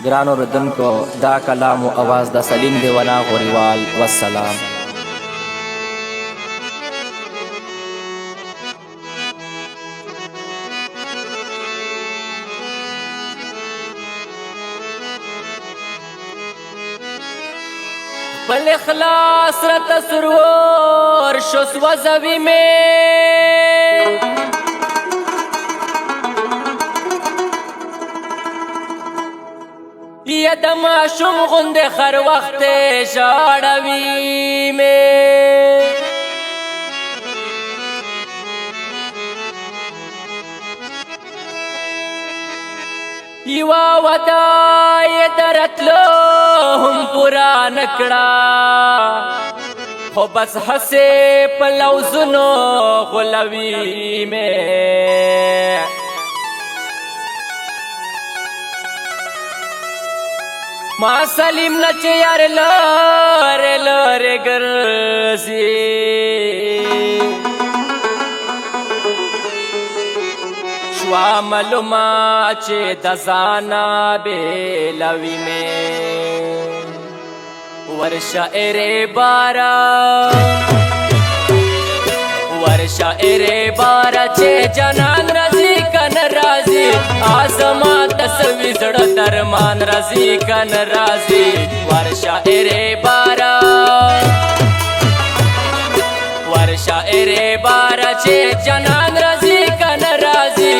ګرانو ردونکو دا کلام و اواز د سلیم دیوانا غوریوال والسلام. پل اخلاص رت سرور شو سوزوی میں ید معشوم غند خر وقت شاڑوی میں یوا ودای درتلو هم پورا نکڑا خو بس حسے پلوزنو غلوی میں ما سلیم نچ یار لارے لارے گرزی شوا ملوما چه دزانا بیلوی میں ورشاعر بارا چه جنان رضی کن رازی آزما تسوی زڑ درمان رضی کن رازی ورشاعر بارا چه جنان رضی کن رازی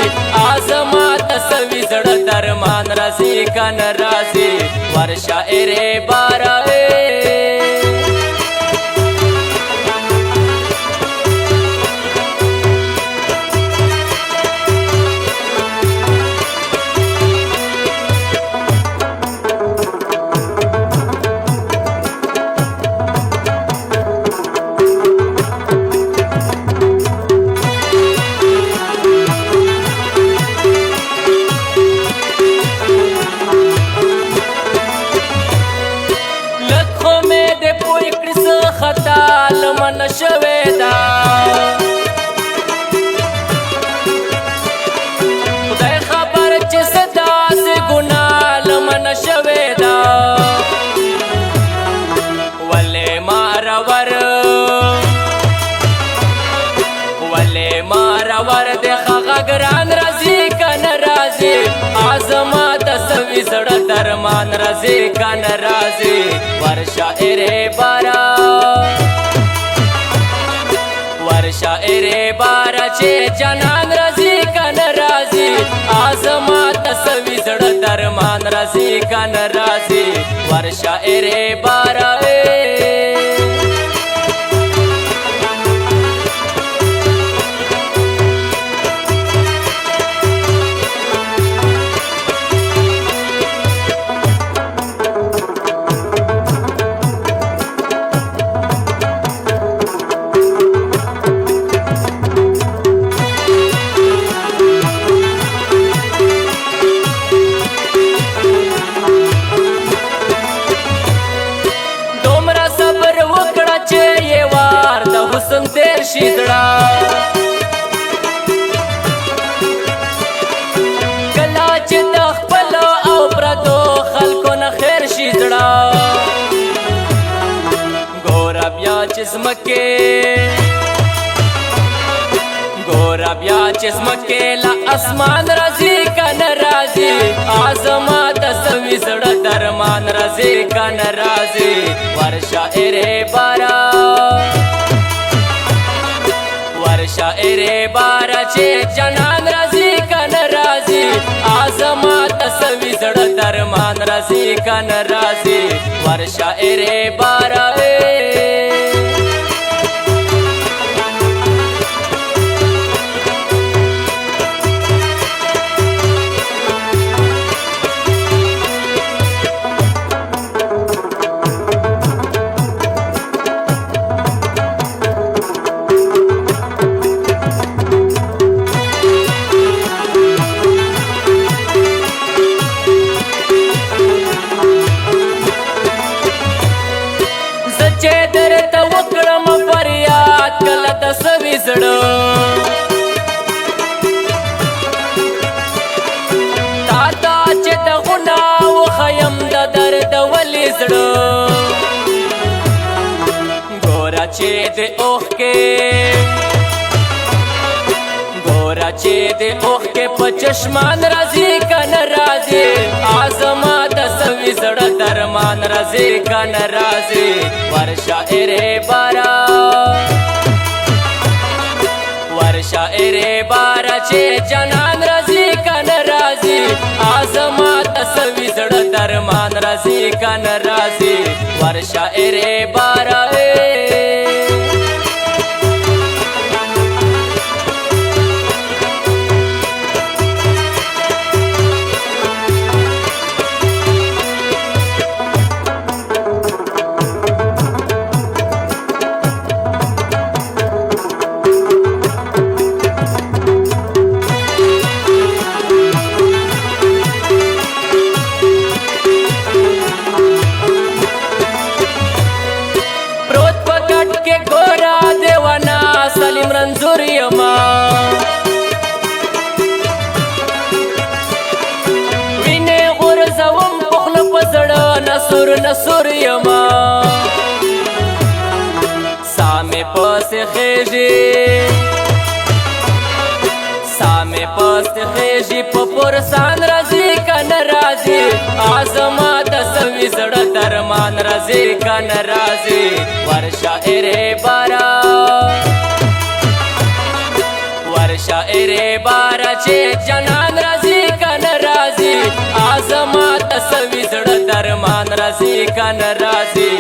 آزما تسوی زڑ درمان رضی کن رازی ورشاعر بارا خطا لمن شوی دا خدای خبر چې صدا سے گناہ لمن شوی دا ولی مارور دی خغگران رضی کن رازی آزما تسوی زڑ درمان رضی کن رازی ورشاعر بارا چه جنان رضی کن رازی آزما تسوی زڑ درمان رضی کن رازی ورشاعر بارا حسن تیر شیدڑا کلا چه دخپلو او پردو خلکو نخیر شیدڑا گورا بیا چزمکے لا اسمان رضی کن رازی آزما تسوی زڑ درمان رضی کن رازی ورشاعر بارا چه جنان رضی کن رازی آزما تسوی زڑ درمان رضی کن رازی ورشاعر بارا سوی زڑو تا تا چه دغونه وخیم د درد ولې زړه ګوره چې د اوښکې په چشمان راځي که نه راځي زما د سوي زړه درمان راځي که نه راځي ورشه ایرې باره چې جنان راځي که نه راځي زما د سوي زړه درمان راځي که نه راځي ورشه ایرې باره سلیم رنځور یما وینې غورځوم په خوله په زړه نسور یما ساه مې پسې خېژي په پرسان راځي که نه راځي زما د سوي زړه درمان راځي که نه راځي ورشه ایرې باره چې جنان راځي که نه راځي زما د سوي زړه درمان راځي که نه راځي